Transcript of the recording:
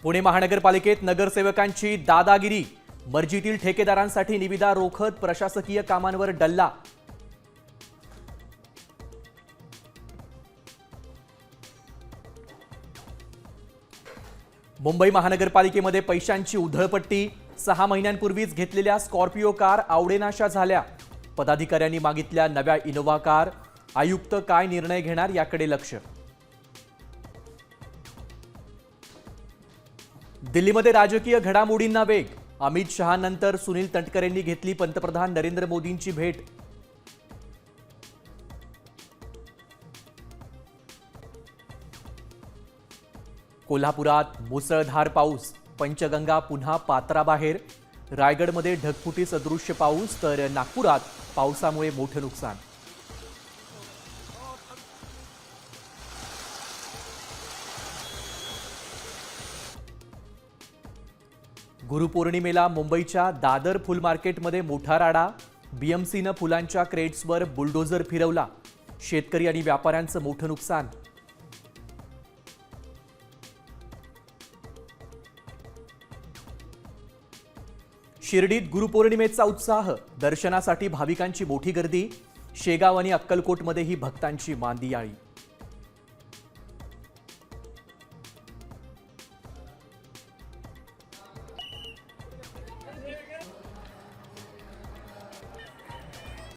पुणे महानगरपालिकेत नगरसेवकांची दादागिरी, मर्जीतील ठेकेदारांसाठी निविदा रोखत प्रशासकीय कामांवर डल्ला। मुंबई महानगरपालिकेमध्ये पैशांची उधळपट्टी, 6 महिन्यांपूर्वीच घेतलेल्या स्कॉर्पिओ कार आवडेनाशा झाल्या। पदाधिकाऱ्यांनी मागितल्या नव्या इनोव्हा कार, आयुक्त काय निर्णय घेणार याकडे लक्ष। दिल्लीमध्ये राजकीय घडामोडींना वेग, अमित शहानंतर सुनील तटकरेंनी घेतली पंतप्रधान नरेंद्र मोदींची भेट। कोल्हापुरात मुसळधार पाऊस, पंचगंगा पुन्हा पात्राबाहेर। रायगडमध्ये ढगफुटी सदृश्य पाऊस, तर नागपुरात पावसामुळे मोठे नुकसान। गुरुपौर्णिमेला मुंबईच्या दादर फुल मार्केटमध्ये मोठा राडा, बीएमसीनं फुलांच्या क्रेट्सवर बुलडोझर फिरवला। शेतकरी आणि व्यापाऱ्यांचं मोठं नुकसान। शिर्डीत गुरुपौर्णिमेचा उत्साह, दर्शनासाठी भाविकांची मोठी गर्दी। शेगाव आणि अक्कलकोटमध्येही भक्तांची मांदियाळी।